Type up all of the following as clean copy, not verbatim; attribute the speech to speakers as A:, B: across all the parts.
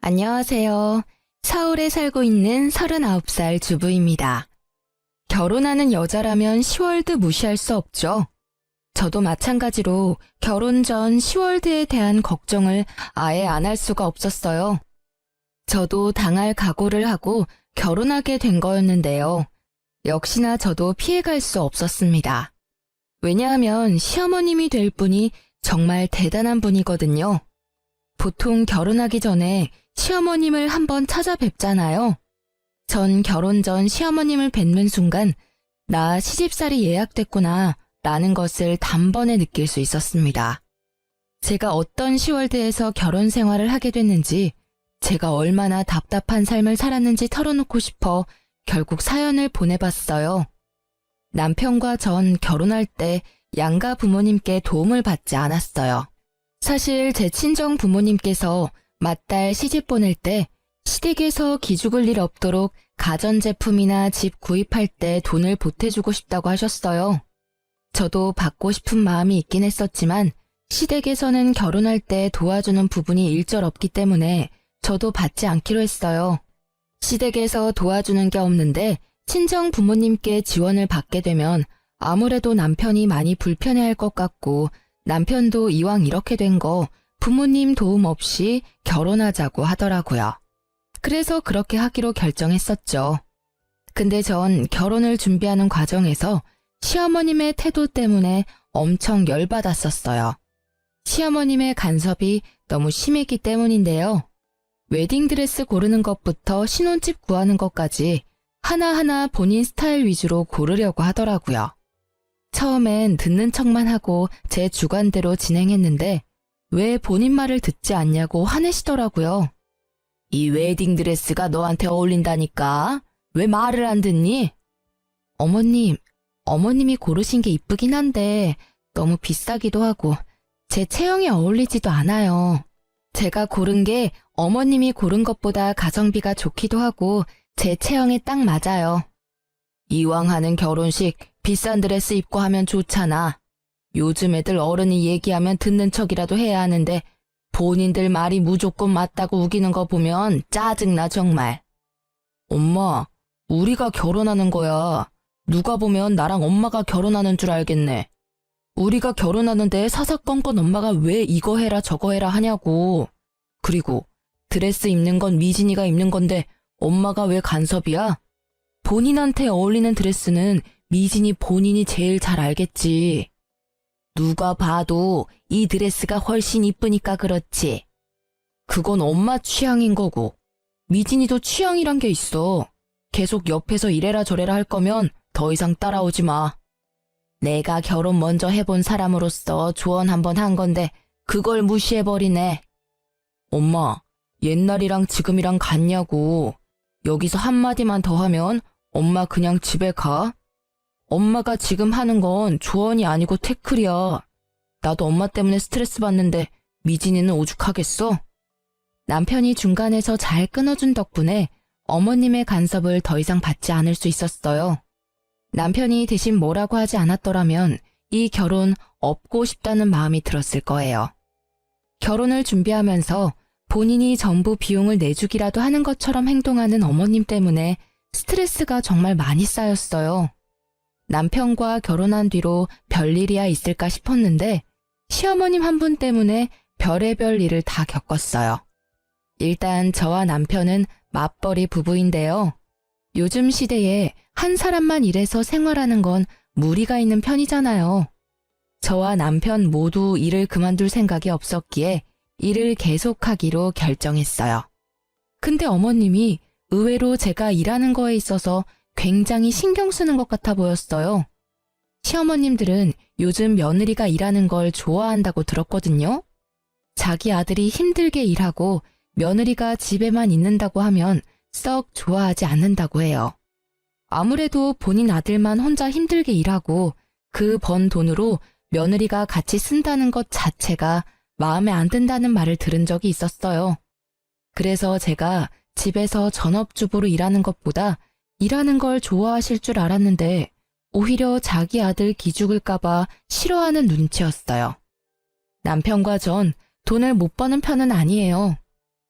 A: 안녕하세요. 서울에 살고 있는 39살 주부입니다. 결혼하는 여자라면 시월드 무시할 수 없죠. 저도 마찬가지로 결혼 전 시월드에 대한 걱정을 아예 안 할 수가 없었어요. 저도 당할 각오를 하고 결혼하게 된 거였는데요. 역시나 저도 피해갈 수 없었습니다. 왜냐하면 시어머님이 될 분이 정말 대단한 분이거든요. 보통 결혼하기 전에 시어머님을 한번 찾아뵙잖아요. 전 결혼 전 시어머님을 뵙는 순간 나 시집살이 예약됐구나 라는 것을 단번에 느낄 수 있었습니다. 제가 어떤 시월드에서 결혼 생활을 하게 됐는지, 제가 얼마나 답답한 삶을 살았는지 털어놓고 싶어 결국 사연을 보내봤어요. 남편과 전 결혼할 때 양가 부모님께 도움을 받지 않았어요. 사실 제 친정 부모님께서 맏딸 시집 보낼 때 시댁에서 기죽을 일 없도록 가전제품이나 집 구입할 때 돈을 보태주고 싶다고 하셨어요. 저도 받고 싶은 마음이 있긴 했었지만 시댁에서는 결혼할 때 도와주는 부분이 일절 없기 때문에 저도 받지 않기로 했어요. 시댁에서 도와주는 게 없는데 친정 부모님께 지원을 받게 되면 아무래도 남편이 많이 불편해할 것 같고, 남편도 이왕 이렇게 된 거 부모님 도움 없이 결혼하자고 하더라고요. 그래서 그렇게 하기로 결정했었죠. 근데 전 결혼을 준비하는 과정에서 시어머님의 태도 때문에 엄청 열받았었어요. 시어머님의 간섭이 너무 심했기 때문인데요. 웨딩드레스 고르는 것부터 신혼집 구하는 것까지 하나하나 본인 스타일 위주로 고르려고 하더라고요. 처음엔 듣는 척만 하고 제 주관대로 진행했는데 왜 본인 말을 듣지 않냐고 화내시더라고요. 이 웨딩드레스가 너한테 어울린다니까? 왜 말을 안 듣니? 어머님이 고르신 게 이쁘긴 한데 너무 비싸기도 하고 제 체형에 어울리지도 않아요. 제가 고른 게 어머님이 고른 것보다 가성비가 좋기도 하고 제 체형에 딱 맞아요. 이왕 하는 결혼식 비싼 드레스 입고 하면 좋잖아. 요즘 애들 어른이 얘기하면 듣는 척이라도 해야 하는데 본인들 말이 무조건 맞다고 우기는 거 보면 짜증나 정말. 엄마, 우리가 결혼하는 거야. 누가 보면 나랑 엄마가 결혼하는 줄 알겠네. 우리가 결혼하는데 사사건건 엄마가 왜 이거 해라 저거 해라 하냐고. 그리고 드레스 입는 건 미진이가 입는 건데 엄마가 왜 간섭이야? 본인한테 어울리는 드레스는 미진이 본인이 제일 잘 알겠지. 누가 봐도 이 드레스가 훨씬 이쁘니까 그렇지. 그건 엄마 취향인 거고 미진이도 취향이란 게 있어. 계속 옆에서 이래라 저래라 할 거면 더 이상 따라오지 마. 내가 결혼 먼저 해본 사람으로서 조언 한번 한 건데 그걸 무시해버리네. 엄마, 옛날이랑 지금이랑 같냐고. 여기서 한마디만 더 하면 엄마 그냥 집에 가? 엄마가 지금 하는 건 조언이 아니고 태클이야. 나도 엄마 때문에 스트레스 받는데 미진이는 오죽하겠어? 남편이 중간에서 잘 끊어준 덕분에 어머님의 간섭을 더 이상 받지 않을 수 있었어요. 남편이 대신 뭐라고 하지 않았더라면 이 결혼 업고 싶다는 마음이 들었을 거예요. 결혼을 준비하면서 본인이 전부 비용을 내주기라도 하는 것처럼 행동하는 어머님 때문에 스트레스가 정말 많이 쌓였어요. 남편과 결혼한 뒤로 별일이야 있을까 싶었는데 시어머님 한 분 때문에 별의별 일을 다 겪었어요. 일단 저와 남편은 맞벌이 부부인데요. 요즘 시대에 한 사람만 일해서 생활하는 건 무리가 있는 편이잖아요. 저와 남편 모두 일을 그만둘 생각이 없었기에 일을 계속하기로 결정했어요. 근데 어머님이 의외로 제가 일하는 거에 있어서 굉장히 신경 쓰는 것 같아 보였어요. 시어머님들은 요즘 며느리가 일하는 걸 좋아한다고 들었거든요. 자기 아들이 힘들게 일하고 며느리가 집에만 있는다고 하면 썩 좋아하지 않는다고 해요. 아무래도 본인 아들만 혼자 힘들게 일하고 그 번 돈으로 며느리가 같이 쓴다는 것 자체가 마음에 안 든다는 말을 들은 적이 있었어요. 그래서 제가 집에서 전업주부로 일하는 것보다 일하는 걸 좋아하실 줄 알았는데 오히려 자기 아들 기죽을까봐 싫어하는 눈치였어요. 남편과 전 돈을 못 버는 편은 아니에요.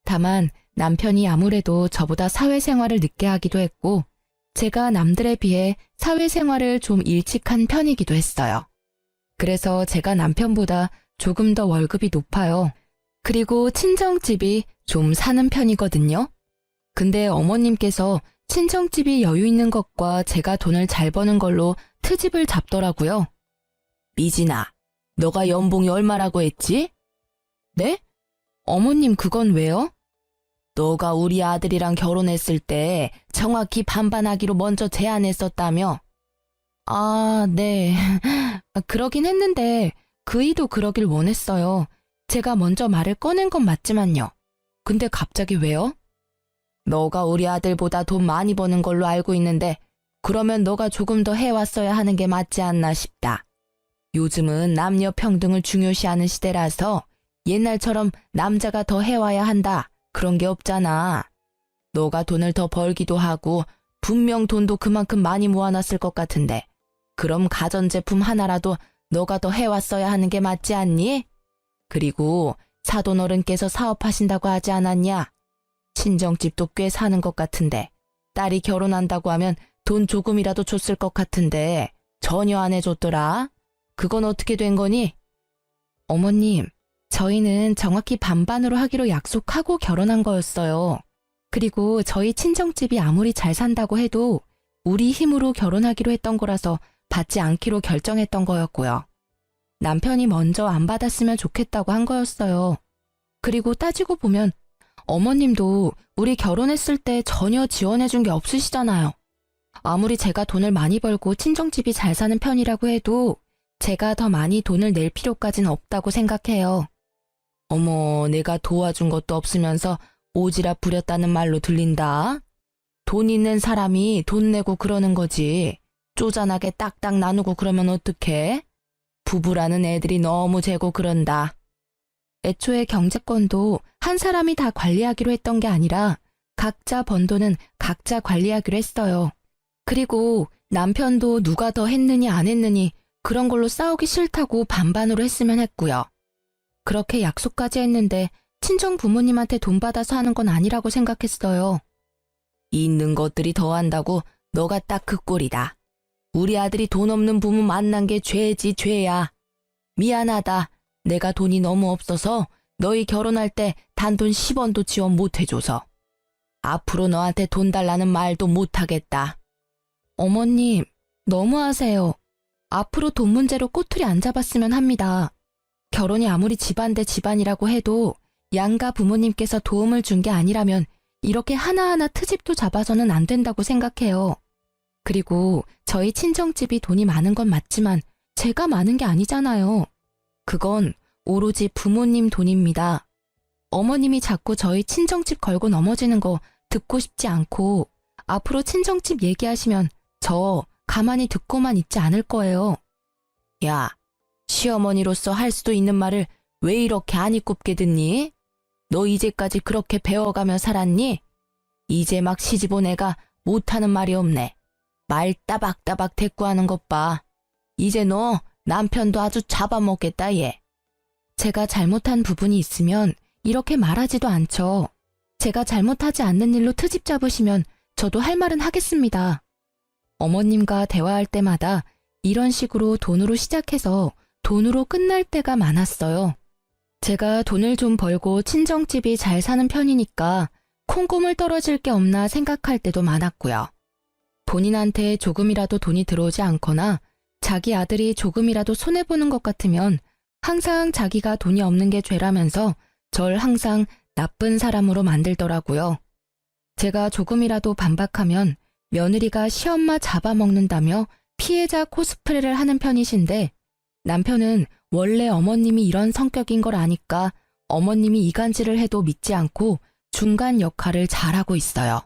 A: 다만 남편이 아무래도 저보다 사회생활을 늦게 하기도 했고, 제가 남들에 비해 사회생활을 좀 일찍 한 편이기도 했어요. 그래서 제가 남편보다 조금 더 월급이 높아요. 그리고 친정집이 좀 사는 편이거든요. 근데 어머님께서 친정집이 여유 있는 것과 제가 돈을 잘 버는 걸로 트집을 잡더라고요. 미진아, 너가 연봉이 얼마라고 했지? 네? 어머님 그건 왜요? 너가 우리 아들이랑 결혼했을 때 정확히 반반하기로 먼저 제안했었다며? 아, 네. 그러긴 했는데 그이도 그러길 원했어요. 제가 먼저 말을 꺼낸 건 맞지만요. 근데 갑자기 왜요? 너가 우리 아들보다 돈 많이 버는 걸로 알고 있는데 그러면 너가 조금 더 해왔어야 하는 게 맞지 않나 싶다. 요즘은 남녀 평등을 중요시하는 시대라서 옛날처럼 남자가 더 해와야 한다. 그런 게 없잖아. 너가 돈을 더 벌기도 하고 분명 돈도 그만큼 많이 모아놨을 것 같은데 그럼 가전제품 하나라도 너가 더 해왔어야 하는 게 맞지 않니? 그리고 사돈어른께서 사업하신다고 하지 않았냐? 친정집도 꽤 사는 것 같은데 딸이 결혼한다고 하면 돈 조금이라도 줬을 것 같은데 전혀 안 해줬더라. 그건 어떻게 된 거니? 어머님, 저희는 정확히 반반으로 하기로 약속하고 결혼한 거였어요. 그리고 저희 친정집이 아무리 잘 산다고 해도 우리 힘으로 결혼하기로 했던 거라서 받지 않기로 결정했던 거였고요. 남편이 먼저 안 받았으면 좋겠다고 한 거였어요. 그리고 따지고 보면 어머님도 우리 결혼했을 때 전혀 지원해준 게 없으시잖아요. 아무리 제가 돈을 많이 벌고 친정집이 잘 사는 편이라고 해도 제가 더 많이 돈을 낼 필요까진 없다고 생각해요. 어머, 내가 도와준 것도 없으면서 오지랖 부렸다는 말로 들린다. 돈 있는 사람이 돈 내고 그러는 거지. 쪼잔하게 딱딱 나누고 그러면 어떡해? 부부라는 애들이 너무 재고 그런다. 애초에 경제권도 한 사람이 다 관리하기로 했던 게 아니라 각자 번 돈은 각자 관리하기로 했어요. 그리고 남편도 누가 더 했느니 안 했느니 그런 걸로 싸우기 싫다고 반반으로 했으면 했고요. 그렇게 약속까지 했는데 친정 부모님한테 돈 받아서 하는 건 아니라고 생각했어요. 있는 것들이 더한다고 너가 딱 그 꼴이다. 우리 아들이 돈 없는 부모 만난 게 죄지 죄야. 미안하다. 내가 돈이 너무 없어서 너희 결혼할 때 단돈 10원도 지원 못 해줘서. 앞으로 너한테 돈 달라는 말도 못 하겠다. 어머님, 너무하세요. 앞으로 돈 문제로 꼬투리 안 잡았으면 합니다. 결혼이 아무리 집안 대 집안이라고 해도 양가 부모님께서 도움을 준 게 아니라면 이렇게 하나하나 트집도 잡아서는 안 된다고 생각해요. 그리고 저희 친정집이 돈이 많은 건 맞지만 제가 많은 게 아니잖아요. 그건 오로지 부모님 돈입니다. 어머님이 자꾸 저희 친정집 걸고 넘어지는 거 듣고 싶지 않고 앞으로 친정집 얘기하시면 저 가만히 듣고만 있지 않을 거예요. 야, 시어머니로서 할 수도 있는 말을 왜 이렇게 안이 꼽게 듣니? 너 이제까지 그렇게 배워가며 살았니? 이제 막 시집 온 애가 못하는 말이 없네. 말 따박따박 대꾸하는 것 봐. 이제 너 남편도 아주 잡아먹겠다 얘. 제가 잘못한 부분이 있으면 이렇게 말하지도 않죠. 제가 잘못하지 않는 일로 트집 잡으시면 저도 할 말은 하겠습니다. 어머님과 대화할 때마다 이런 식으로 돈으로 시작해서 돈으로 끝날 때가 많았어요. 제가 돈을 좀 벌고 친정집이 잘 사는 편이니까 콩고물 떨어질 게 없나 생각할 때도 많았고요. 본인한테 조금이라도 돈이 들어오지 않거나 자기 아들이 조금이라도 손해보는 것 같으면 항상 자기가 돈이 없는 게 죄라면서 절 항상 나쁜 사람으로 만들더라고요. 제가 조금이라도 반박하면 며느리가 시엄마 잡아먹는다며 피해자 코스프레를 하는 편이신데 남편은 원래 어머님이 이런 성격인 걸 아니까 어머님이 이간질을 해도 믿지 않고 중간 역할을 잘하고 있어요.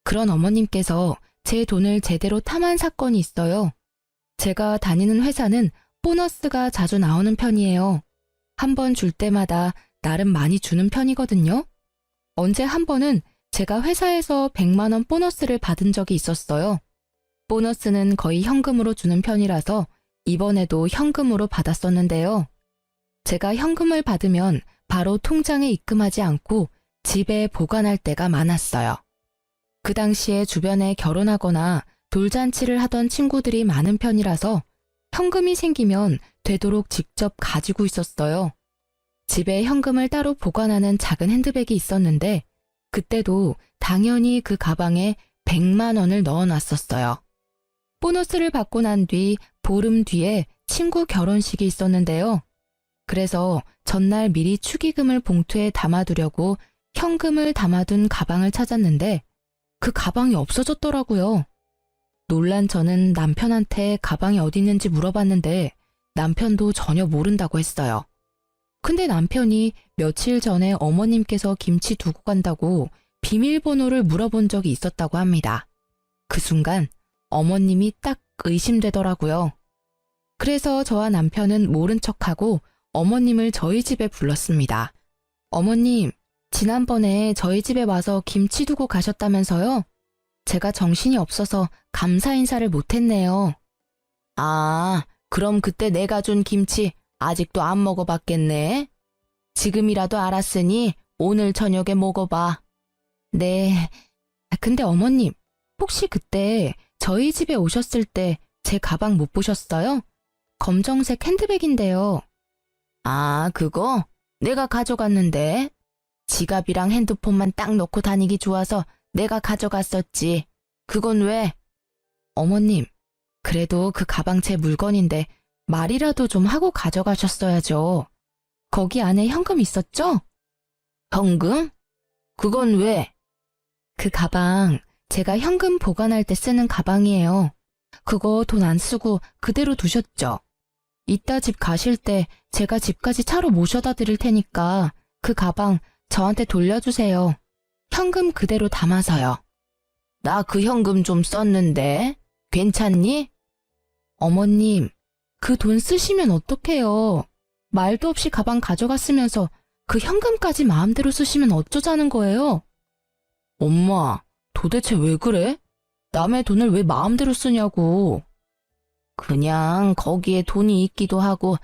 A: 그런 어머님께서 제 돈을 제대로 탐한 사건이 있어요. 제가 다니는 회사는 보너스가 자주 나오는 편이에요. 한 번 줄 때마다 나름 많이 주는 편이거든요. 언제 한 번은 제가 회사에서 100만 원 보너스를 받은 적이 있었어요. 보너스는 거의 현금으로 주는 편이라서 이번에도 현금으로 받았었는데요. 제가 현금을 받으면 바로 통장에 입금하지 않고 집에 보관할 때가 많았어요. 그 당시에 주변에 결혼하거나 돌잔치를 하던 친구들이 많은 편이라서 현금이 생기면 되도록 직접 가지고 있었어요. 집에 현금을 따로 보관하는 작은 핸드백이 있었는데 그때도 당연히 그 가방에 100만 원을 넣어놨었어요. 보너스를 받고 난 뒤 보름 뒤에 친구 결혼식이 있었는데요. 그래서 전날 미리 축의금을 봉투에 담아두려고 현금을 담아둔 가방을 찾았는데 그 가방이 없어졌더라고요. 놀란 저는 남편한테 가방이 어디 있는지 물어봤는데 남편도 전혀 모른다고 했어요. 근데 남편이 며칠 전에 어머님께서 김치 두고 간다고 비밀번호를 물어본 적이 있었다고 합니다. 그 순간 어머님이 딱 의심되더라고요. 그래서 저와 남편은 모른 척하고 어머님을 저희 집에 불렀습니다. 어머님, 지난번에 저희 집에 와서 김치 두고 가셨다면서요? 제가 정신이 없어서 감사 인사를 못했네요. 아, 그럼 그때 내가 준 김치 아직도 안 먹어봤겠네? 지금이라도 알았으니 오늘 저녁에 먹어봐. 네, 근데 어머님, 혹시 그때 저희 집에 오셨을 때 제 가방 못 보셨어요? 검정색 핸드백인데요. 아, 그거? 내가 가져갔는데. 지갑이랑 핸드폰만 딱 넣고 다니기 좋아서 내가 가져갔었지. 그건 왜? 어머님, 그래도 그 가방 제 물건인데 말이라도 좀 하고 가져가셨어야죠. 거기 안에 현금 있었죠? 현금? 그건 왜? 그 가방 제가 현금 보관할 때 쓰는 가방이에요. 그거 돈 안 쓰고 그대로 두셨죠? 이따 집 가실 때 제가 집까지 차로 모셔다 드릴 테니까 그 가방 저한테 돌려주세요. 현금 그대로 담아서요. 나 그 현금 좀 썼는데 괜찮니? 어머님, 그 돈 쓰시면 어떡해요. 말도 없이 가방 가져갔으면서 그 현금까지 마음대로 쓰시면 어쩌자는 거예요? 엄마, 도대체 왜 그래? 남의 돈을 왜 마음대로 쓰냐고. 그냥 거기에 돈이 있기도 하고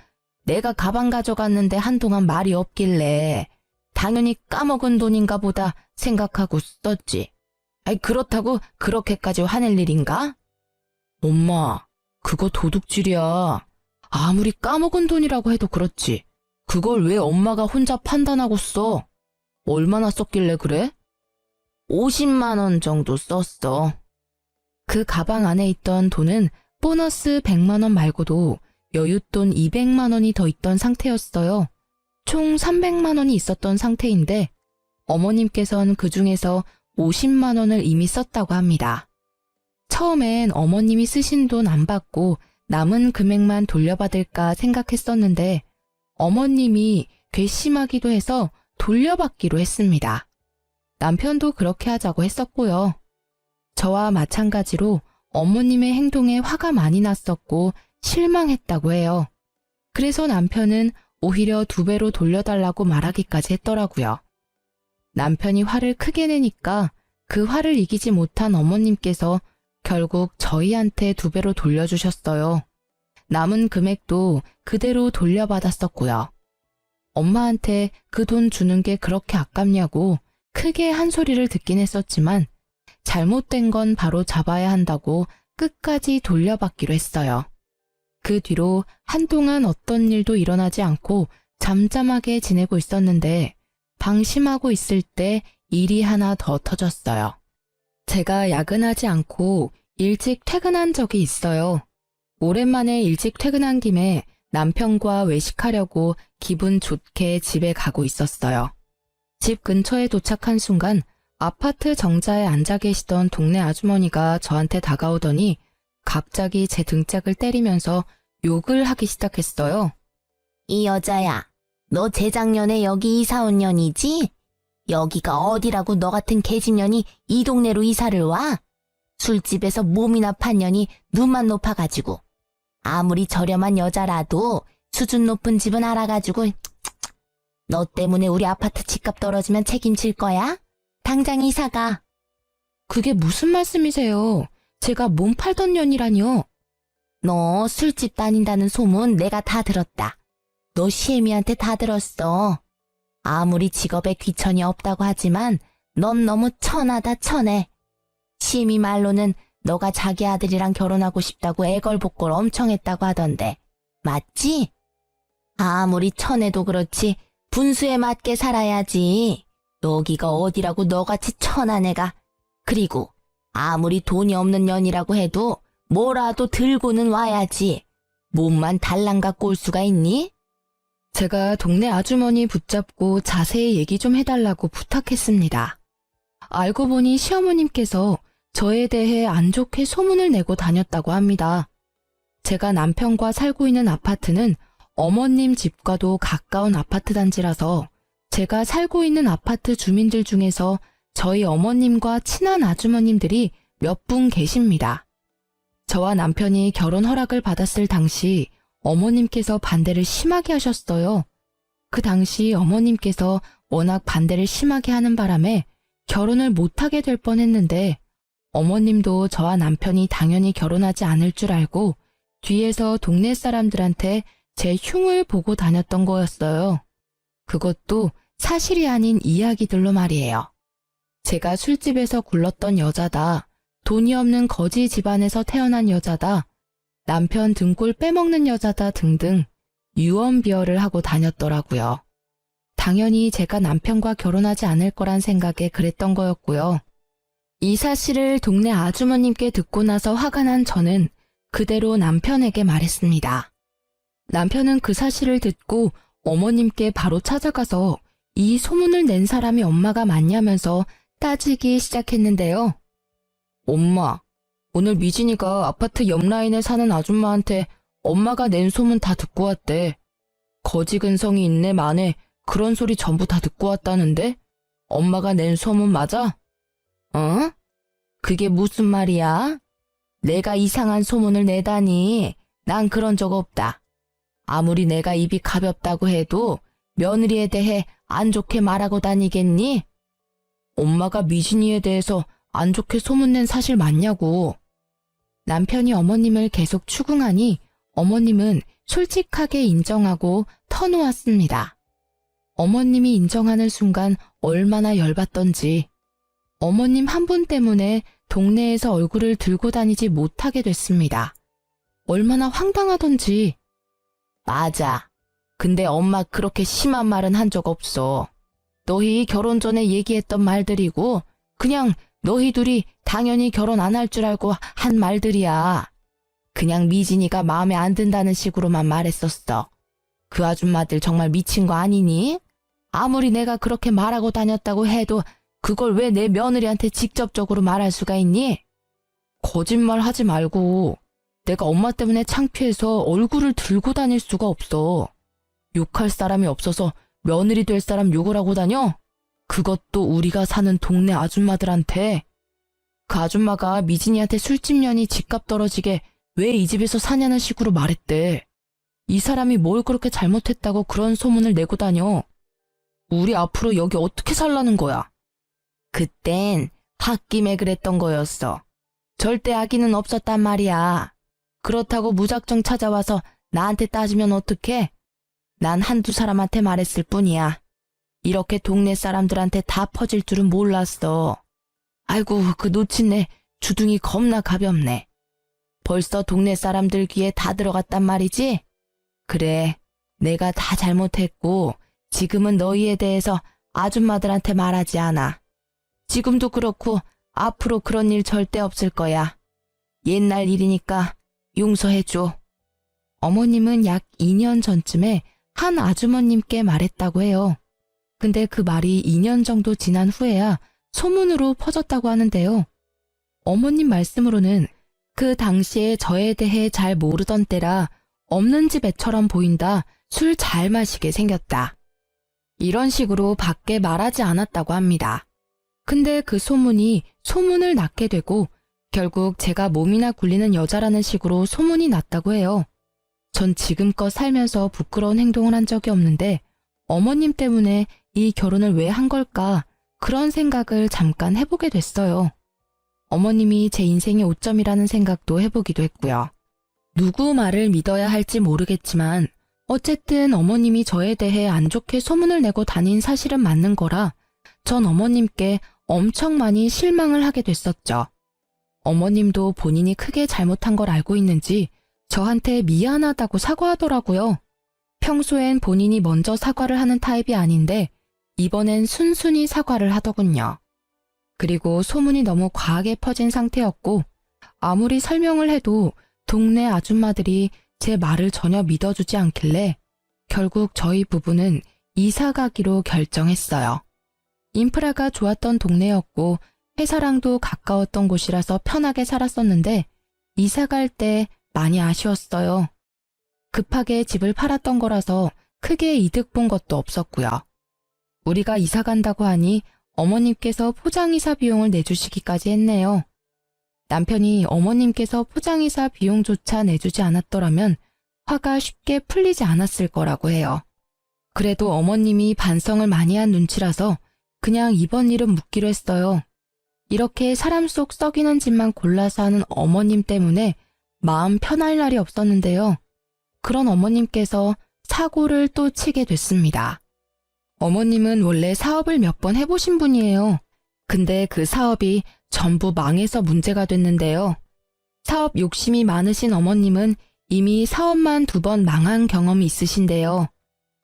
A: 내가 가방 가져갔는데 한동안 말이 없길래 당연히 까먹은 돈인가 보다 생각하고 썼지. 아이, 그렇다고 그렇게까지 화낼 일인가? 엄마, 그거 도둑질이야. 아무리 까먹은 돈이라고 해도 그렇지. 그걸 왜 엄마가 혼자 판단하고 써? 얼마나 썼길래 그래? 50만 원 정도 썼어. 그 가방 안에 있던 돈은 보너스 100만 원 말고도 여윳돈 200만 원이 더 있던 상태였어요. 총 300만 원이 있었던 상태인데 어머님께서는 그 중에서 50만 원을 이미 썼다고 합니다. 처음엔 어머님이 쓰신 돈 안 받고 남은 금액만 돌려받을까 생각했었는데 어머님이 괘씸하기도 해서 돌려받기로 했습니다. 남편도 그렇게 하자고 했었고요. 저와 마찬가지로 어머님의 행동에 화가 많이 났었고 실망했다고 해요. 그래서 남편은 오히려 2배로 돌려달라고 말하기까지 했더라고요. 남편이 화를 크게 내니까 그 화를 이기지 못한 어머님께서 결국 저희한테 2배로 돌려주셨어요. 남은 금액도 그대로 돌려받았었고요. 엄마한테 그 돈 주는 게 그렇게 아깝냐고 크게 한 소리를 듣긴 했었지만 잘못된 건 바로 잡아야 한다고 끝까지 돌려받기로 했어요. 그 뒤로 한동안 어떤 일도 일어나지 않고 잠잠하게 지내고 있었는데 방심하고 있을 때 일이 하나 더 터졌어요. 제가 야근하지 않고 일찍 퇴근한 적이 있어요. 오랜만에 일찍 퇴근한 김에 남편과 외식하려고 기분 좋게 집에 가고 있었어요. 집 근처에 도착한 순간 아파트 정자에 앉아 계시던 동네 아주머니가 저한테 다가오더니 갑자기 제 등짝을 때리면서 욕을 하기 시작했어요. 이 여자야, 너 재작년에 여기 이사 온 년이지? 여기가 어디라고 너 같은 개집년이 이 동네로 이사를 와? 술집에서 몸이나 판 년이 눈만 높아가지고. 아무리 저렴한 여자라도 수준 높은 집은 알아가지고 너 때문에 우리 아파트 집값 떨어지면 책임질 거야? 당장 이사가. 그게 무슨 말씀이세요? 제가 몸 팔던 년이라니요. 너 술집 다닌다는 소문 내가 다 들었다. 너 시애미한테 다 들었어.
B: 아무리 직업에 귀천이 없다고 하지만 넌 너무 천하다 천해. 심이 말로는 너가 자기 아들이랑 결혼하고 싶다고 애걸복걸 엄청 했다고 하던데 맞지? 아무리 천해도 그렇지 분수에 맞게 살아야지. 여기가 어디라고 너같이 천한 애가. 그리고 아무리 돈이 없는 년이라고 해도 뭐라도 들고는 와야지. 몸만 달랑 갖고 올 수가 있니?
A: 제가 동네 아주머니 붙잡고 자세히 얘기 좀 해달라고 부탁했습니다. 알고 보니 시어머님께서 저에 대해 안 좋게 소문을 내고 다녔다고 합니다. 제가 남편과 살고 있는 아파트는 어머님 집과도 가까운 아파트 단지라서 제가 살고 있는 아파트 주민들 중에서 저희 어머님과 친한 아주머님들이 몇 분 계십니다. 저와 남편이 결혼 허락을 받았을 당시 어머님께서 반대를 심하게 하셨어요. 그 당시 어머님께서 워낙 반대를 심하게 하는 바람에 결혼을 못하게 될 뻔했는데 어머님도 저와 남편이 당연히 결혼하지 않을 줄 알고 뒤에서 동네 사람들한테 제 흉을 보고 다녔던 거였어요. 그것도 사실이 아닌 이야기들로 말이에요. 제가 술집에서 굴렀던 여자다. 돈이 없는 거지 집안에서 태어난 여자다. 남편 등골 빼먹는 여자다 등등 유언비어를 하고 다녔더라고요. 당연히 제가 남편과 결혼하지 않을 거란 생각에 그랬던 거였고요. 이 사실을 동네 아주머님께 듣고 나서 화가 난 저는 그대로 남편에게 말했습니다. 남편은 그 사실을 듣고 어머님께 바로 찾아가서 이 소문을 낸 사람이 엄마가 맞냐면서 따지기 시작했는데요. 엄마, 오늘 미진이가 아파트 옆 라인에 사는 아줌마한테 엄마가 낸 소문 다 듣고 왔대. 거지 근성이 있네 마네 그런 소리 전부 다 듣고 왔다는데? 엄마가 낸 소문 맞아? 어? 그게 무슨 말이야? 내가 이상한 소문을 내다니. 난 그런 적 없다. 아무리 내가 입이 가볍다고 해도 며느리에 대해 안 좋게 말하고 다니겠니? 엄마가 미진이에 대해서 안 좋게 소문낸 사실 맞냐고. 남편이 어머님을 계속 추궁하니 어머님은 솔직하게 인정하고 터놓았습니다. 어머님이 인정하는 순간 얼마나 열받던지 어머님 한 분 때문에 동네에서 얼굴을 들고 다니지 못하게 됐습니다. 얼마나 황당하던지. 맞아. 근데 엄마 그렇게 심한 말은 한 적 없어. 너희 결혼 전에 얘기했던 말들이고 그냥 너희 둘이 당연히 결혼 안 할 줄 알고 한 말들이야. 그냥 미진이가 마음에 안 든다는 식으로만 말했었어. 그 아줌마들 정말 미친 거 아니니? 아무리 내가 그렇게 말하고 다녔다고 해도 그걸 왜 내 며느리한테 직접적으로 말할 수가 있니? 거짓말 하지 말고. 내가 엄마 때문에 창피해서 얼굴을 들고 다닐 수가 없어. 욕할 사람이 없어서 며느리 될 사람 욕을 하고 다녀? 그것도 우리가 사는 동네 아줌마들한테. 그 아줌마가 미진이한테 술집 년이 집값 떨어지게 왜 이 집에서 사냐는 식으로 말했대. 이 사람이 뭘 그렇게 잘못했다고 그런 소문을 내고 다녀. 우리 앞으로 여기 어떻게 살라는 거야? 그땐 홧김에 그랬던 거였어. 절대 악의는 없었단 말이야. 그렇다고 무작정 찾아와서 나한테 따지면 어떡해? 난 한두 사람한테 말했을 뿐이야. 이렇게 동네 사람들한테 다 퍼질 줄은 몰랐어. 아이고, 그 놓친네 주둥이 겁나 가볍네. 벌써 동네 사람들 귀에 다 들어갔단 말이지? 그래, 내가 다 잘못했고 지금은 너희에 대해서 아줌마들한테 말하지 않아. 지금도 그렇고 앞으로 그런 일 절대 없을 거야. 옛날 일이니까 용서해줘. 어머님은 약 2년 전쯤에 한 아주머님께 말했다고 해요. 근데 그 말이 2년 정도 지난 후에야 소문으로 퍼졌다고 하는데요. 어머님 말씀으로는 그 당시에 저에 대해 잘 모르던 때라 없는 집 애처럼 보인다, 술 잘 마시게 생겼다. 이런 식으로 밖에 말하지 않았다고 합니다. 근데 그 소문이 소문을 낳게 되고 결국 제가 몸이나 굴리는 여자라는 식으로 소문이 났다고 해요. 전 지금껏 살면서 부끄러운 행동을 한 적이 없는데 어머님 때문에 이 결혼을 왜 한 걸까 그런 생각을 잠깐 해보게 됐어요. 어머님이 제 인생의 오점이라는 생각도 해보기도 했고요. 누구 말을 믿어야 할지 모르겠지만 어쨌든 어머님이 저에 대해 안 좋게 소문을 내고 다닌 사실은 맞는 거라 전 어머님께 엄청 많이 실망을 하게 됐었죠. 어머님도 본인이 크게 잘못한 걸 알고 있는지 저한테 미안하다고 사과하더라고요. 평소엔 본인이 먼저 사과를 하는 타입이 아닌데 이번엔 순순히 사과를 하더군요. 그리고 소문이 너무 과하게 퍼진 상태였고 아무리 설명을 해도 동네 아줌마들이 제 말을 전혀 믿어주지 않길래 결국 저희 부부는 이사 가기로 결정했어요. 인프라가 좋았던 동네였고 회사랑도 가까웠던 곳이라서 편하게 살았었는데 이사 갈 때 많이 아쉬웠어요. 급하게 집을 팔았던 거라서 크게 이득 본 것도 없었고요. 우리가 이사 간다고 하니 어머님께서 포장이사 비용을 내주시기까지 했네요. 남편이 어머님께서 포장이사 비용조차 내주지 않았더라면 화가 쉽게 풀리지 않았을 거라고 해요. 그래도 어머님이 반성을 많이 한 눈치라서 그냥 이번 일은 묻기로 했어요. 이렇게 사람 속 썩이는 짓만 골라서 하는 어머님 때문에 마음 편할 날이 없었는데요. 그런 어머님께서 사고를 또 치게 됐습니다. 어머님은 원래 사업을 몇 번 해보신 분이에요. 근데 그 사업이 전부 망해서 문제가 됐는데요. 사업 욕심이 많으신 어머님은 이미 사업만 2번 망한 경험이 있으신데요.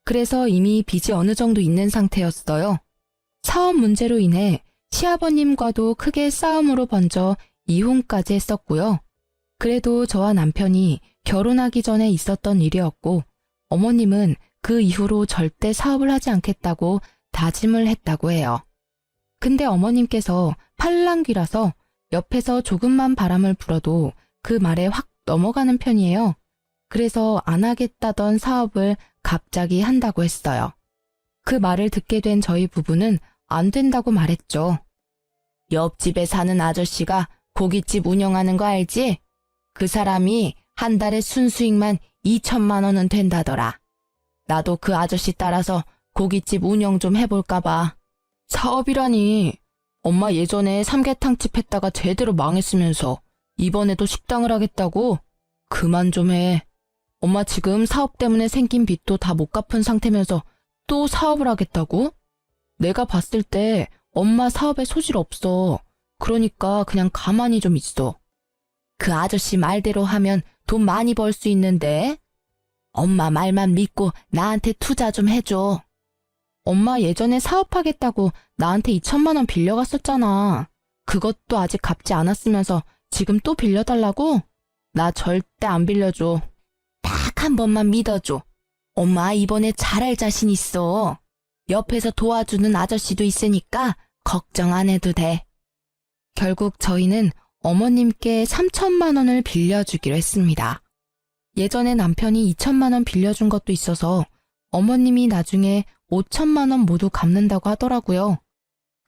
A: 그래서 이미 빚이 어느 정도 있는 상태였어요. 사업 문제로 인해 시아버님과도 크게 싸움으로 번져 이혼까지 했었고요. 그래도 저와 남편이 결혼하기 전에 있었던 일이었고 어머님은 그 이후로 절대 사업을 하지 않겠다고 다짐을 했다고 해요. 근데 어머님께서 팔랑귀라서 옆에서 조금만 바람을 불어도 그 말에 확 넘어가는 편이에요. 그래서 안 하겠다던 사업을 갑자기 한다고 했어요. 그 말을 듣게 된 저희 부부는 안 된다고 말했죠. 옆집에 사는 아저씨가 고깃집 운영하는 거 알지? 그 사람이 한 달에 순수익만 2천만 원은 된다더라. 나도 그 아저씨 따라서 고깃집 운영 좀 해볼까 봐. 사업이라니. 엄마 예전에 삼계탕집 했다가 제대로 망했으면서 이번에도 식당을 하겠다고? 그만 좀 해. 엄마 지금 사업 때문에 생긴 빚도 다 못 갚은 상태면서 또 사업을 하겠다고? 내가 봤을 때 엄마 사업에 소질 없어. 그러니까 그냥 가만히 좀 있어. 그 아저씨 말대로 하면 돈 많이 벌 수 있는데? 엄마 말만 믿고 나한테 투자 좀 해줘. 엄마 예전에 사업하겠다고 나한테 2천만 원 빌려갔었잖아. 그것도 아직 갚지 않았으면서 지금 또 빌려달라고? 나 절대 안 빌려줘. 딱 한 번만 믿어줘. 엄마 이번에 잘할 자신 있어. 옆에서 도와주는 아저씨도 있으니까 걱정 안 해도 돼. 결국 저희는 어머님께 3천만 원을 빌려주기로 했습니다. 예전에 남편이 2천만 원 빌려준 것도 있어서 어머님이 나중에 5천만 원 모두 갚는다고 하더라고요.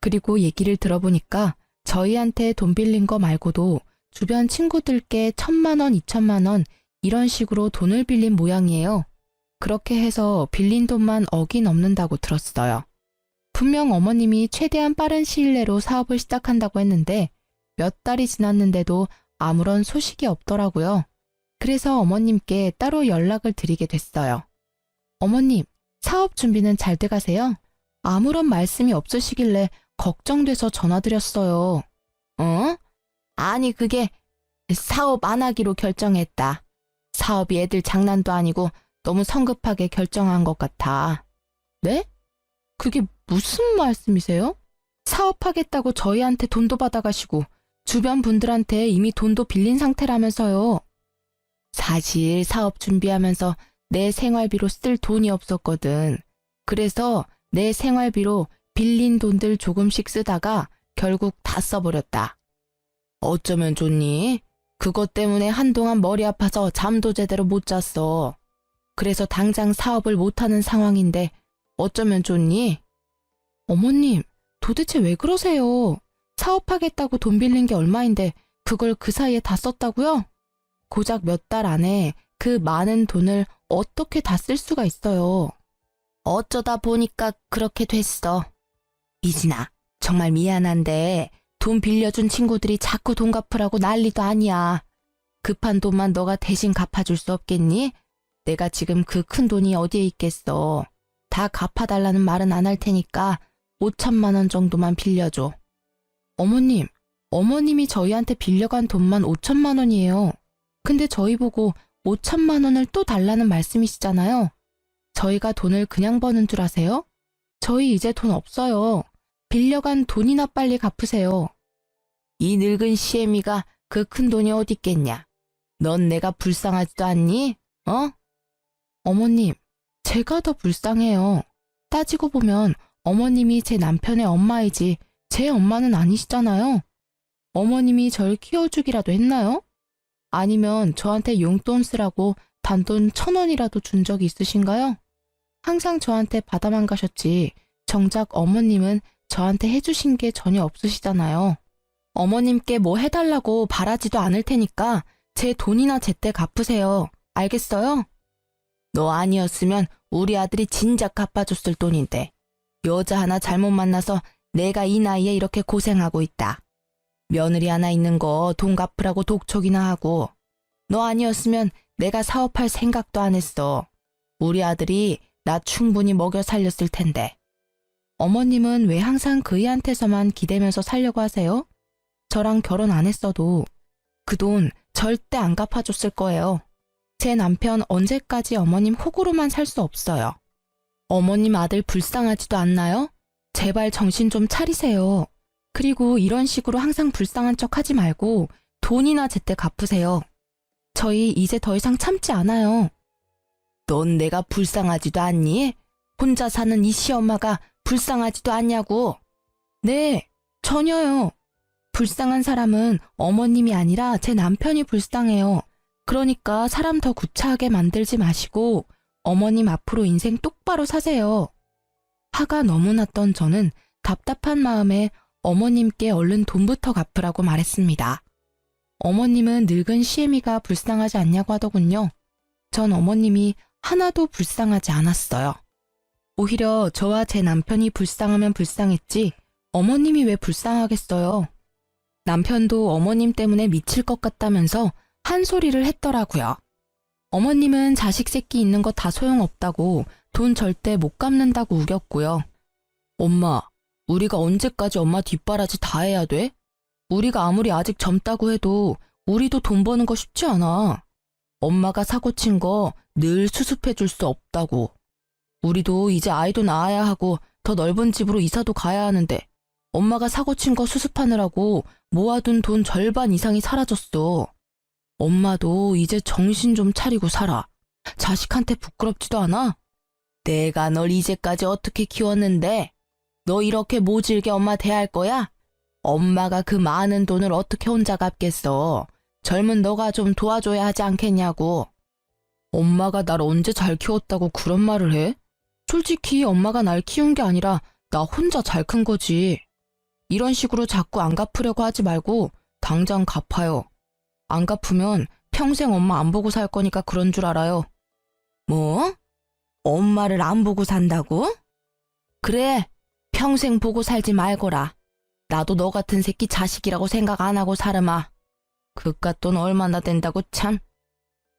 A: 그리고 얘기를 들어보니까 저희한테 돈 빌린 거 말고도 주변 친구들께 1,000만 원, 2천만 원 이런 식으로 돈을 빌린 모양이에요. 그렇게 해서 빌린 돈만 억이 넘는다고 들었어요. 분명 어머님이 최대한 빠른 시일 내로 사업을 시작한다고 했는데 몇 달이 지났는데도 아무런 소식이 없더라고요. 그래서 어머님께 따로 연락을 드리게 됐어요. 어머님, 사업 준비는 잘 돼가세요? 아무런 말씀이 없으시길래 걱정돼서 전화드렸어요. 어? 아니 그게 사업 안 하기로 결정했다. 사업이 애들 장난도 아니고 너무 성급하게 결정한 것 같아. 네? 그게 무슨 말씀이세요? 사업하겠다고 저희한테 돈도 받아가시고 주변 분들한테 이미 돈도 빌린 상태라면서요. 사실 사업 준비하면서 내 생활비로 쓸 돈이 없었거든. 그래서 내 생활비로 빌린 돈들 조금씩 쓰다가 결국 다 써버렸다. 어쩌면 좋니? 그것 때문에 한동안 머리 아파서 잠도 제대로 못 잤어. 그래서 당장 사업을 못하는 상황인데 어쩌면 좋니? 어머님, 도대체 왜 그러세요? 사업하겠다고 돈 빌린 게 얼마인데 그걸 그 사이에 다 썼다고요? 고작 몇 달 안에 그 많은 돈을 어떻게 다 쓸 수가 있어요? 어쩌다 보니까 그렇게 됐어. 미진아, 정말 미안한데 돈 빌려준 친구들이 자꾸 돈 갚으라고 난리도 아니야. 급한 돈만 너가 대신 갚아줄 수 없겠니?
B: 내가 지금 그 큰 돈이 어디에 있겠어. 다 갚아달라는 말은 안 할 테니까 5천만 원 정도만 빌려줘.
A: 어머님, 어머님이 저희한테 빌려간 돈만 5천만 원이에요. 근데 저희 보고 5천만 원을 또 달라는 말씀이시잖아요. 저희가 돈을 그냥 버는 줄 아세요? 저희 이제 돈 없어요. 빌려간 돈이나 빨리 갚으세요.
B: 이 늙은 시애미가 그 큰 돈이 어디 있겠냐. 넌 내가 불쌍하지도 않니? 어?
A: 어머님, 제가 더 불쌍해요. 따지고 보면 어머님이 제 남편의 엄마이지 제 엄마는 아니시잖아요. 어머님이 절 키워주기라도 했나요? 아니면 저한테 용돈 쓰라고 단돈 1,000원이라도 준 적이 있으신가요? 항상 저한테 받아만 가셨지 정작 어머님은 저한테 해주신 게 전혀 없으시잖아요. 어머님께 뭐 해달라고 바라지도 않을 테니까 제 돈이나 제때 갚으세요. 알겠어요?
B: 너 아니었으면 우리 아들이 진작 갚아줬을 돈인데 여자 하나 잘못 만나서 내가 이 나이에 이렇게 고생하고 있다. 며느리 하나 있는 거 돈 갚으라고 독촉이나 하고 너 아니었으면 내가 사업할 생각도 안 했어. 우리 아들이 나 충분히 먹여 살렸을 텐데.
A: 어머님은 왜 항상 그이한테서만 기대면서 살려고 하세요? 저랑 결혼 안 했어도 그 돈 절대 안 갚아줬을 거예요. 제 남편 언제까지 어머님 호구로만 살 수 없어요. 어머님 아들 불쌍하지도 않나요? 제발 정신 좀 차리세요. 그리고 이런 식으로 항상 불쌍한 척 하지 말고 돈이나 제때 갚으세요. 저희 이제 더 이상 참지 않아요.
B: 넌 내가 불쌍하지도 않니? 혼자 사는 이 시엄마가 불쌍하지도 않냐고.
A: 네, 전혀요. 불쌍한 사람은 어머님이 아니라 제 남편이 불쌍해요. 그러니까 사람 더 구차하게 만들지 마시고 어머님 앞으로 인생 똑바로 사세요. 화가 너무 났던 저는 답답한 마음에 어머님께 얼른 돈부터 갚으라고 말했습니다. 어머님은 늙은 시애미가 불쌍하지 않냐고 하더군요. 전 어머님이 하나도 불쌍하지 않았어요. 오히려 저와 제 남편이 불쌍하면 불쌍했지 어머님이 왜 불쌍하겠어요. 남편도 어머님 때문에 미칠 것 같다면서 한 소리를 했더라고요. 어머님은 자식 새끼 있는 거 다 소용없다고 돈 절대 못 갚는다고 우겼고요.
B: 엄마, 우리가 언제까지 엄마 뒷바라지 다 해야 돼? 우리가 아무리 아직 젊다고 해도 우리도 돈 버는 거 쉽지 않아. 엄마가 사고 친 거 늘 수습해 줄 수 없다고. 우리도 이제 아이도 낳아야 하고 더 넓은 집으로 이사도 가야 하는데 엄마가 사고 친 거 수습하느라고 모아둔 돈 절반 이상이 사라졌어. 엄마도 이제 정신 좀 차리고 살아. 자식한테 부끄럽지도 않아? 내가 널 이제까지 어떻게 키웠는데? 너 이렇게 모질게 엄마 대할 거야? 엄마가 그 많은 돈을 어떻게 혼자 갚겠어? 젊은 너가 좀 도와줘야 하지 않겠냐고. 엄마가 날 언제 잘 키웠다고 그런 말을 해? 솔직히 엄마가 날 키운 게 아니라 나 혼자 잘 큰 거지. 이런 식으로 자꾸 안 갚으려고 하지 말고 당장 갚아요. 안 갚으면 평생 엄마 안 보고 살 거니까 그런 줄 알아요. 뭐? 엄마를 안 보고 산다고? 그래, 평생 보고 살지 말거라. 나도 너 같은 새끼 자식이라고 생각 안 하고 살아마. 그깟 돈 얼마나 된다고 참.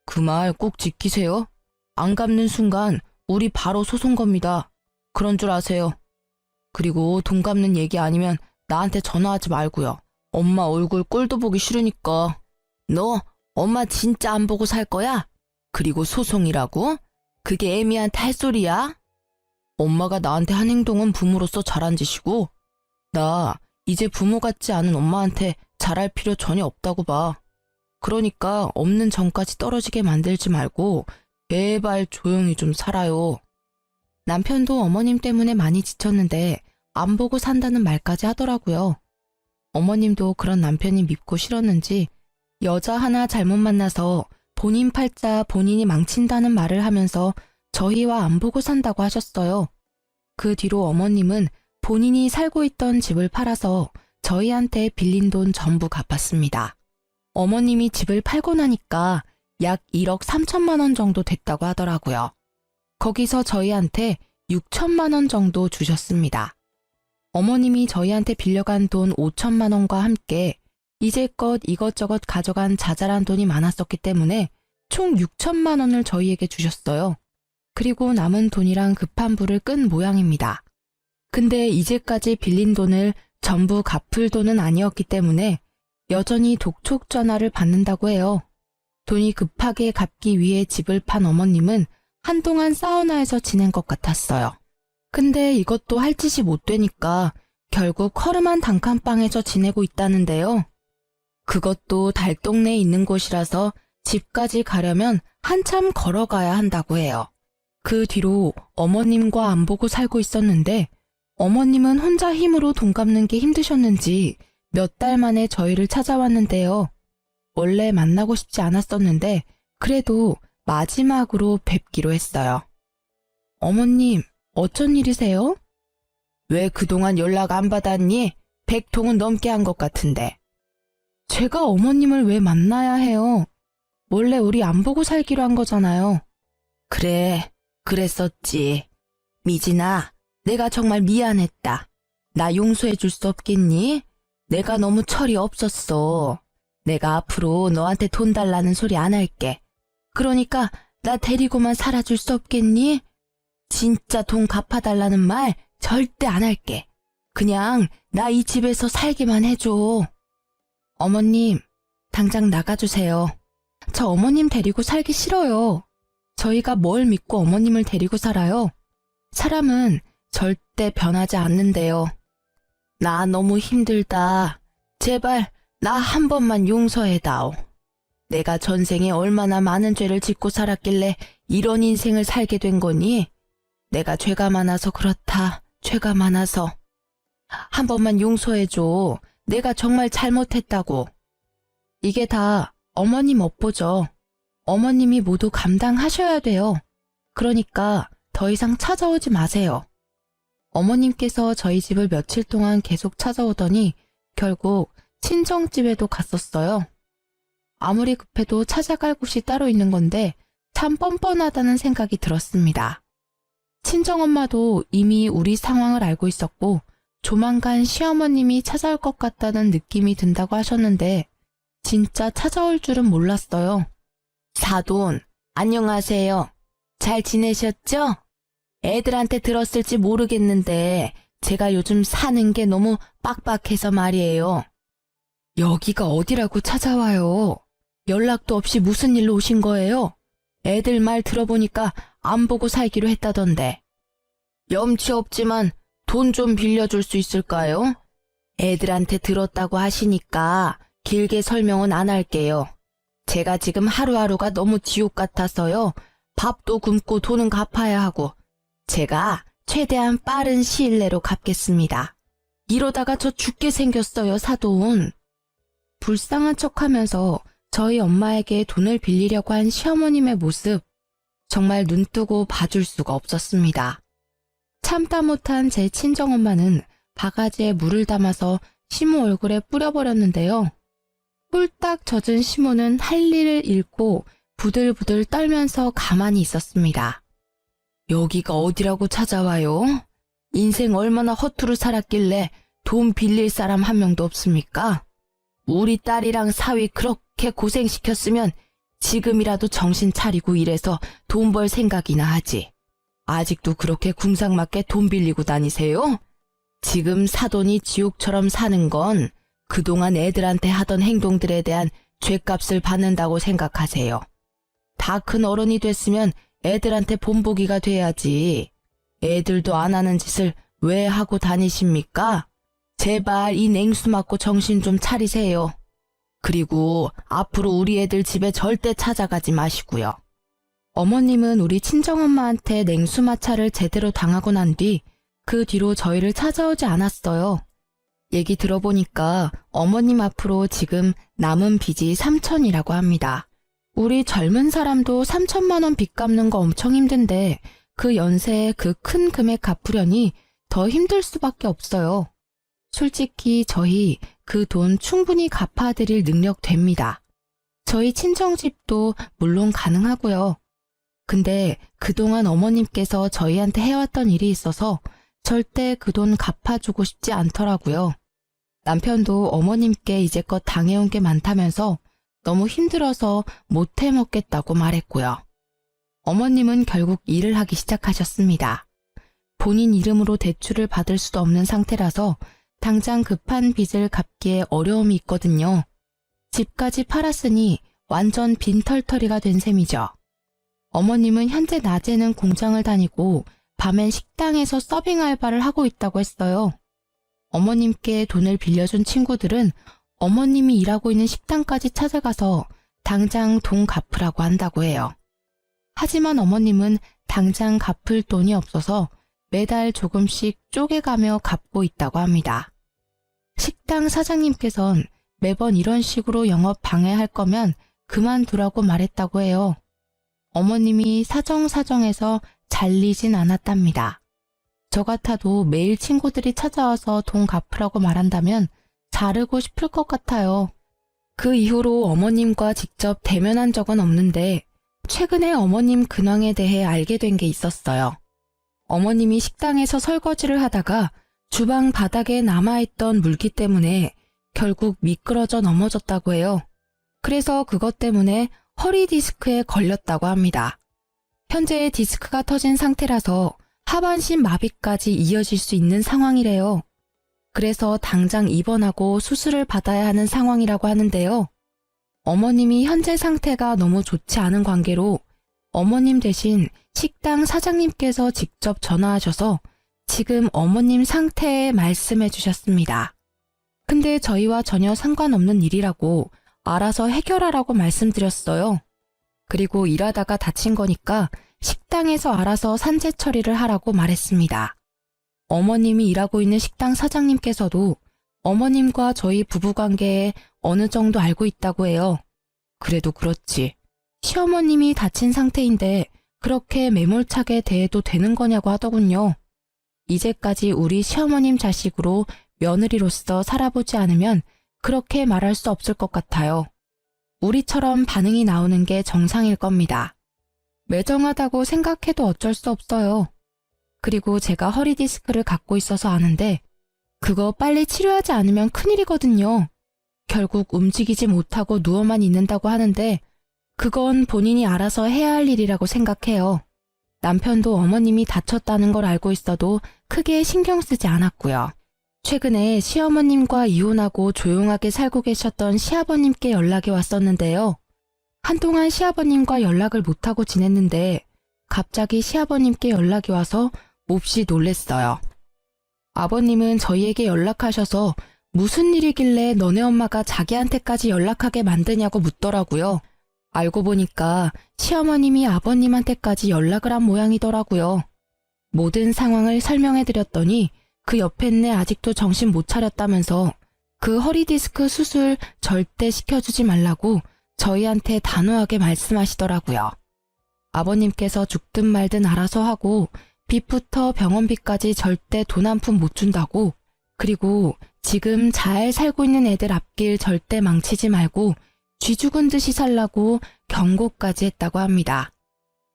B: 그 말 꼭 지키세요. 안 갚는 순간 우리 바로 소송 겁니다. 그런 줄 아세요. 그리고 돈 갚는 얘기 아니면 나한테 전화하지 말고요. 엄마 얼굴 꼴도 보기 싫으니까. 너 엄마 진짜 안 보고 살 거야? 그리고 소송이라고? 그게 애미한테 할 소리야? 엄마가 나한테 한 행동은 부모로서 잘한 짓이고 나 이제 부모 같지 않은 엄마한테 잘할 필요 전혀 없다고 봐. 그러니까 없는 정까지 떨어지게 만들지 말고 제발 조용히 좀 살아요. 남편도 어머님 때문에 많이 지쳤는데 안 보고 산다는 말까지 하더라고요. 어머님도 그런 남편이 밉고 싫었는지 여자 하나 잘못 만나서 본인 팔자 본인이 망친다는 말을 하면서 저희와 안 보고 산다고 하셨어요. 그 뒤로 어머님은 본인이 살고 있던 집을 팔아서 저희한테 빌린 돈 전부 갚았습니다. 어머님이 집을 팔고 나니까 약 1억 3천만 원 정도 됐다고 하더라고요. 거기서 저희한테 6천만 원 정도 주셨습니다. 어머님이 저희한테 빌려간 돈 5천만 원과 함께 이제껏 이것저것 가져간 자잘한 돈이 많았었기 때문에
A: 총 6천만 원을 저희에게 주셨어요. 그리고 남은 돈이랑 급한 불을 끈 모양입니다. 근데 이제까지 빌린 돈을 전부 갚을 돈은 아니었기 때문에 여전히 독촉 전화를 받는다고 해요. 돈이 급하게 갚기 위해 집을 판 어머님은 한동안 사우나에서 지낸 것 같았어요. 근데 이것도 할 짓이 못 되니까 결국 허름한 단칸방에서 지내고 있다는데요. 그것도 달동네에 있는 곳이라서 집까지 가려면 한참 걸어가야 한다고 해요. 그 뒤로 어머님과 안 보고 살고 있었는데 어머님은 혼자 힘으로 돈 갚는 게 힘드셨는지 몇 달 만에 저희를 찾아왔는데요. 원래 만나고 싶지 않았었는데 그래도 마지막으로 뵙기로 했어요. 어머님, 어쩐 일이세요? 왜 그동안 연락 안 받았니? 100통은 넘게 한 것 같은데. 제가 어머님을 왜 만나야 해요? 원래 우리 안 보고 살기로 한 거잖아요. 그래, 그랬었지. 미진아, 내가 정말 미안했다. 나 용서해 줄 수 없겠니? 내가 너무 철이 없었어. 내가 앞으로 너한테 돈 달라는 소리 안 할게. 그러니까 나 데리고만 살아줄 수 없겠니? 진짜 돈 갚아달라는 말 절대 안 할게. 그냥 나 이 집에서 살게만 해줘. 어머님, 당장 나가주세요. 저 어머님 데리고 살기 싫어요. 저희가 뭘 믿고 어머님을 데리고 살아요? 사람은 절대 변하지 않는데요. 나 너무 힘들다. 제발 나 한 번만 용서해다오. 내가 전생에 얼마나 많은 죄를 짓고 살았길래 이런 인생을 살게 된 거니? 내가 죄가 많아서 그렇다. 죄가 많아서. 한 번만 용서해줘. 내가 정말 잘못했다고. 이게 다 어머님 업보죠. 어머님이 모두 감당하셔야 돼요. 그러니까 더 이상 찾아오지 마세요. 어머님께서 저희 집을 며칠 동안 계속 찾아오더니 결국 친정집에도 갔었어요. 아무리 급해도 찾아갈 곳이 따로 있는 건데 참 뻔뻔하다는 생각이 들었습니다. 친정엄마도 이미 우리 상황을 알고 있었고 조만간 시어머님이 찾아올 것 같다는 느낌이 든다고 하셨는데 진짜 찾아올 줄은 몰랐어요. 사돈, 안녕하세요. 잘 지내셨죠? 애들한테 들었을지 모르겠는데 제가 요즘 사는 게 너무 빡빡해서 말이에요. 여기가 어디라고 찾아와요? 연락도 없이 무슨 일로 오신 거예요? 애들 말 들어보니까 안 보고 살기로 했다던데. 염치 없지만 돈 좀 빌려줄 수 있을까요? 애들한테 들었다고 하시니까 길게 설명은 안 할게요. 제가 지금 하루하루가 너무 지옥 같아서요. 밥도 굶고 돈은 갚아야 하고 제가 최대한 빠른 시일 내로 갚겠습니다. 이러다가 저 죽게 생겼어요, 사돈. 불쌍한 척하면서 저희 엄마에게 돈을 빌리려고 한 시어머님의 모습 정말 눈뜨고 봐줄 수가 없었습니다. 참다 못한 제 친정엄마는 바가지에 물을 담아서 시모 얼굴에 뿌려버렸는데요. 홀딱 젖은 시모는 할 일을 잃고 부들부들 떨면서 가만히 있었습니다. 여기가 어디라고 찾아와요? 인생 얼마나 허투루 살았길래 돈 빌릴 사람 한 명도 없습니까? 우리 딸이랑 사위 그렇게 고생시켰으면 지금이라도 정신 차리고 일해서 돈 벌 생각이나 하지. 아직도 그렇게 궁상맞게 돈 빌리고 다니세요? 지금 사돈이 지옥처럼 사는 건 그동안 애들한테 하던 행동들에 대한 죗값을 받는다고 생각하세요. 다 큰 어른이 됐으면 애들한테 본보기가 돼야지. 애들도 안 하는 짓을 왜 하고 다니십니까? 제발 이 냉수 맞고 정신 좀 차리세요. 그리고 앞으로 우리 애들 집에 절대 찾아가지 마시고요. 어머님은 우리 친정엄마한테 냉수마찰을 제대로 당하고 난 뒤 그 뒤로 저희를 찾아오지 않았어요. 얘기 들어보니까 어머님 앞으로 지금 남은 빚이 3천이라고 합니다. 우리 젊은 사람도 3천만 원 빚 갚는 거 엄청 힘든데 그 연세에 그 큰 금액 갚으려니 더 힘들 수밖에 없어요. 솔직히 저희 그 돈 충분히 갚아드릴 능력 됩니다. 저희 친정집도 물론 가능하고요. 근데 그동안 어머님께서 저희한테 해왔던 일이 있어서 절대 그 돈 갚아주고 싶지 않더라고요. 남편도 어머님께 이제껏 당해온 게 많다면서 너무 힘들어서 못 해 먹겠다고 말했고요. 어머님은 결국 일을 하기 시작하셨습니다. 본인 이름으로 대출을 받을 수도 없는 상태라서 당장 급한 빚을 갚기에 어려움이 있거든요. 집까지 팔았으니 완전 빈털터리가 된 셈이죠. 어머님은 현재 낮에는 공장을 다니고 밤엔 식당에서 서빙 알바를 하고 있다고 했어요. 어머님께 돈을 빌려준 친구들은 어머님이 일하고 있는 식당까지 찾아가서 당장 돈 갚으라고 한다고 해요. 하지만 어머님은 당장 갚을 돈이 없어서 매달 조금씩 쪼개가며 갚고 있다고 합니다. 식당 사장님께선 매번 이런 식으로 영업 방해할 거면 그만두라고 말했다고 해요. 어머님이 사정사정해서 잘리진 않았답니다. 저 같아도 매일 친구들이 찾아와서 돈 갚으라고 말한다면 자르고 싶을 것 같아요. 그 이후로 어머님과 직접 대면한 적은 없는데 최근에 어머님 근황에 대해 알게 된 게 있었어요. 어머님이 식당에서 설거지를 하다가 주방 바닥에 남아있던 물기 때문에 결국 미끄러져 넘어졌다고 해요. 그래서 그것 때문에 허리 디스크에 걸렸다고 합니다. 현재 디스크가 터진 상태라서 하반신 마비까지 이어질 수 있는 상황이래요. 그래서 당장 입원하고 수술을 받아야 하는 상황이라고 하는데요. 어머님이 현재 상태가 너무 좋지 않은 관계로 어머님 대신 식당 사장님께서 직접 전화하셔서 지금 어머님 상태에 말씀해 주셨습니다. 근데 저희와 전혀 상관없는 일이라고 알아서 해결하라고 말씀드렸어요. 그리고 일하다가 다친 거니까 식당에서 알아서 산재 처리를 하라고 말했습니다. 어머님이 일하고 있는 식당 사장님께서도 어머님과 저희 부부관계에 어느 정도 알고 있다고 해요. 그래도 그렇지. 시어머님이 다친 상태인데 그렇게 매몰차게 대해도 되는 거냐고 하더군요. 이제까지 우리 시어머님 자식으로 며느리로서 살아보지 않으면 그렇게 말할 수 없을 것 같아요. 우리처럼 반응이 나오는 게 정상일 겁니다. 매정하다고 생각해도 어쩔 수 없어요. 그리고 제가 허리 디스크를 갖고 있어서 아는데 그거 빨리 치료하지 않으면 큰일이거든요. 결국 움직이지 못하고 누워만 있는다고 하는데 그건 본인이 알아서 해야 할 일이라고 생각해요. 남편도 어머님이 다쳤다는 걸 알고 있어도 크게 신경 쓰지 않았고요. 최근에 시어머님과 이혼하고 조용하게 살고 계셨던 시아버님께 연락이 왔었는데요. 한동안 시아버님과 연락을 못하고 지냈는데 갑자기 시아버님께 연락이 와서 몹시 놀랬어요. 아버님은 저희에게 연락하셔서 무슨 일이길래 너네 엄마가 자기한테까지 연락하게 만드냐고 묻더라고요. 알고 보니까 시어머님이 아버님한테까지 연락을 한 모양이더라고요. 모든 상황을 설명해드렸더니 그 옆했네 아직도 정신 못 차렸다면서 그 허리 디스크 수술 절대 시켜주지 말라고 저희한테 단호하게 말씀하시더라고요. 아버님께서 죽든 말든 알아서 하고 빚부터 병원비까지 절대 돈 한 푼 못 준다고, 그리고 지금 잘 살고 있는 애들 앞길 절대 망치지 말고 쥐 죽은 듯이 살라고 경고까지 했다고 합니다.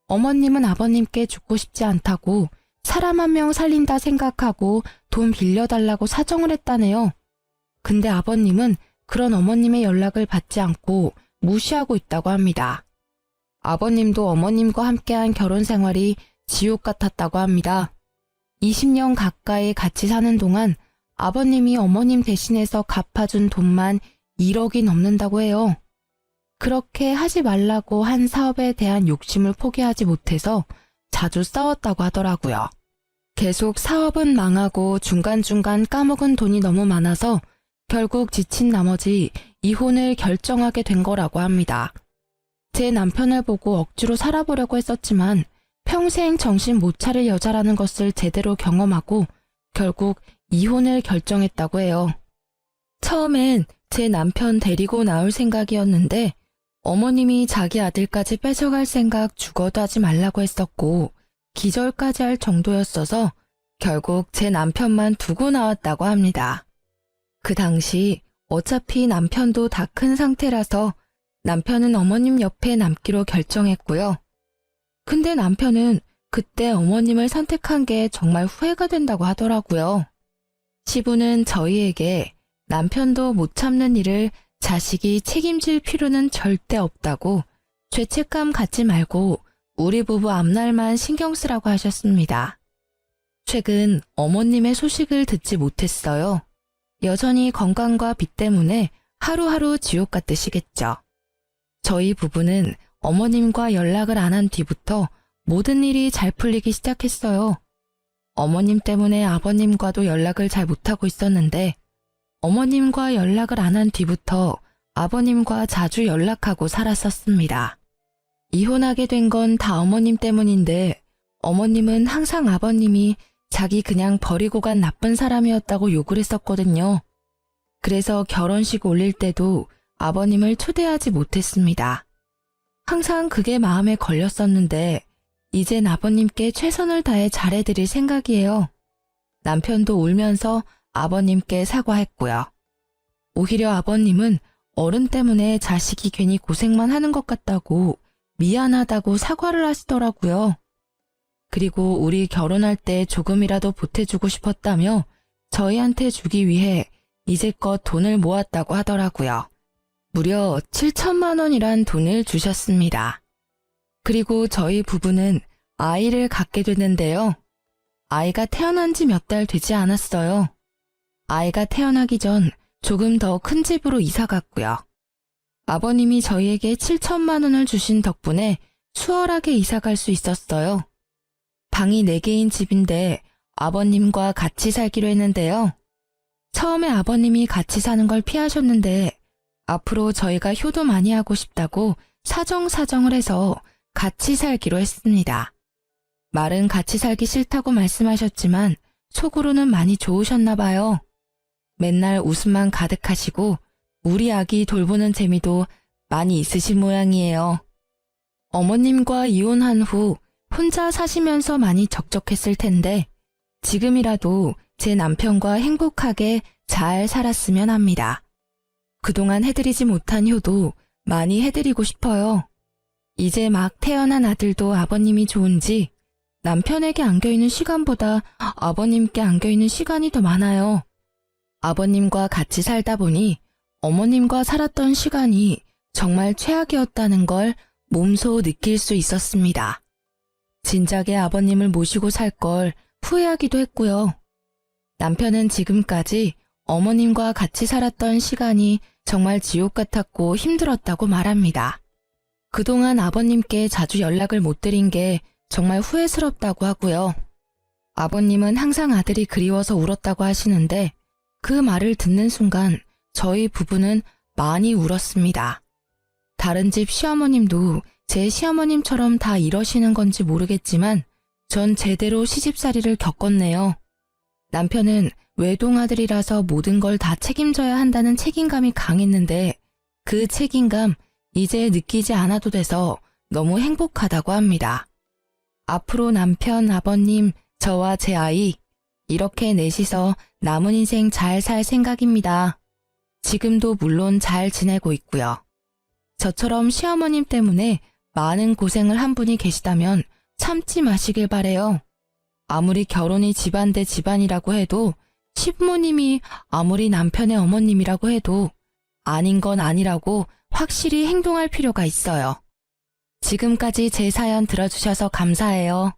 A: 어머님은 아버님께 죽고 싶지 않다고 사람 한 명 살린다 생각하고 돈 빌려달라고 사정을 했다네요. 근데 아버님은 그런 어머님의 연락을 받지 않고 무시하고 있다고 합니다. 아버님도 어머님과 함께한 결혼 생활이 지옥 같았다고 합니다. 20년 가까이 같이 사는 동안 아버님이 어머님 대신해서 갚아준 돈만 1억이 넘는다고 해요. 그렇게 하지 말라고 한 사업에 대한 욕심을 포기하지 못해서 자주 싸웠다고 하더라고요. 계속 사업은 망하고 중간중간 까먹은 돈이 너무 많아서 결국 지친 나머지 이혼을 결정하게 된 거라고 합니다. 제 남편을 보고 억지로 살아보려고 했었지만 평생 정신 못 차릴 여자라는 것을 제대로 경험하고 결국 이혼을 결정했다고 해요. 처음엔 제 남편 데리고 나올 생각이었는데 어머님이 자기 아들까지 뺏어갈 생각 죽어도 하지 말라고 했었고 기절까지 할 정도였어서 결국 제 남편만 두고 나왔다고 합니다. 그 당시 어차피 남편도 다 큰 상태라서 남편은 어머님 옆에 남기로 결정했고요. 근데 남편은 그때 어머님을 선택한 게 정말 후회가 된다고 하더라고요. 시부는 저희에게 남편도 못 참는 일을 자식이 책임질 필요는 절대 없다고 죄책감 갖지 말고 우리 부부 앞날만 신경 쓰라고 하셨습니다. 최근 어머님의 소식을 듣지 못했어요. 여전히 건강과 빚 때문에 하루하루 지옥 같으시겠죠. 저희 부부는 어머님과 연락을 안 한 뒤부터 모든 일이 잘 풀리기 시작했어요. 어머님 때문에 아버님과도 연락을 잘 못하고 있었는데 어머님과 연락을 안 한 뒤부터 아버님과 자주 연락하고 살았었습니다. 이혼하게 된 건 다 어머님 때문인데 어머님은 항상 아버님이 자기 그냥 버리고 간 나쁜 사람이었다고 욕을 했었거든요. 그래서 결혼식 올릴 때도 아버님을 초대하지 못했습니다. 항상 그게 마음에 걸렸었는데 이젠 아버님께 최선을 다해 잘해드릴 생각이에요. 남편도 울면서 아버님께 사과했고요. 오히려 아버님은 어른 때문에 자식이 괜히 고생만 하는 것 같다고 미안하다고 사과를 하시더라고요. 그리고 우리 결혼할 때 조금이라도 보태주고 싶었다며 저희한테 주기 위해 이제껏 돈을 모았다고 하더라고요. 무려 7천만 원이란 돈을 주셨습니다. 그리고 저희 부부는 아이를 갖게 됐는데요. 아이가 태어난 지 몇 달 되지 않았어요. 아이가 태어나기 전 조금 더 큰 집으로 이사 갔고요. 아버님이 저희에게 7천만 원을 주신 덕분에 수월하게 이사 갈 수 있었어요. 방이 4개인 집인데 아버님과 같이 살기로 했는데요. 처음에 아버님이 같이 사는 걸 피하셨는데 앞으로 저희가 효도 많이 하고 싶다고 사정사정을 해서 같이 살기로 했습니다. 말은 같이 살기 싫다고 말씀하셨지만 속으로는 많이 좋으셨나 봐요. 맨날 웃음만 가득하시고 우리 아기 돌보는 재미도 많이 있으신 모양이에요. 어머님과 이혼한 후 혼자 사시면서 많이 적적했을 텐데 지금이라도 제 남편과 행복하게 잘 살았으면 합니다. 그동안 해드리지 못한 효도 많이 해드리고 싶어요. 이제 막 태어난 아들도 아버님이 좋은지 남편에게 안겨있는 시간보다 아버님께 안겨있는 시간이 더 많아요. 아버님과 같이 살다 보니 어머님과 살았던 시간이 정말 최악이었다는 걸 몸소 느낄 수 있었습니다. 진작에 아버님을 모시고 살 걸 후회하기도 했고요. 남편은 지금까지 어머님과 같이 살았던 시간이 정말 지옥 같았고 힘들었다고 말합니다. 그동안 아버님께 자주 연락을 못 드린 게 정말 후회스럽다고 하고요. 아버님은 항상 아들이 그리워서 울었다고 하시는데 그 말을 듣는 순간 저희 부부는 많이 울었습니다. 다른 집 시어머님도 제 시어머님처럼 다 이러시는 건지 모르겠지만 전 제대로 시집살이를 겪었네요. 남편은 외동아들이라서 모든 걸 다 책임져야 한다는 책임감이 강했는데 그 책임감 이제 느끼지 않아도 돼서 너무 행복하다고 합니다. 앞으로 남편, 아버님, 저와 제 아이 이렇게 넷이서 남은 인생 잘 살 생각입니다. 지금도 물론 잘 지내고 있고요. 저처럼 시어머님 때문에 많은 고생을 한 분이 계시다면 참지 마시길 바래요. 아무리 결혼이 집안 대 집안이라고 해도 시부모님이 아무리 남편의 어머님이라고 해도 아닌 건 아니라고 확실히 행동할 필요가 있어요. 지금까지 제 사연 들어주셔서 감사해요.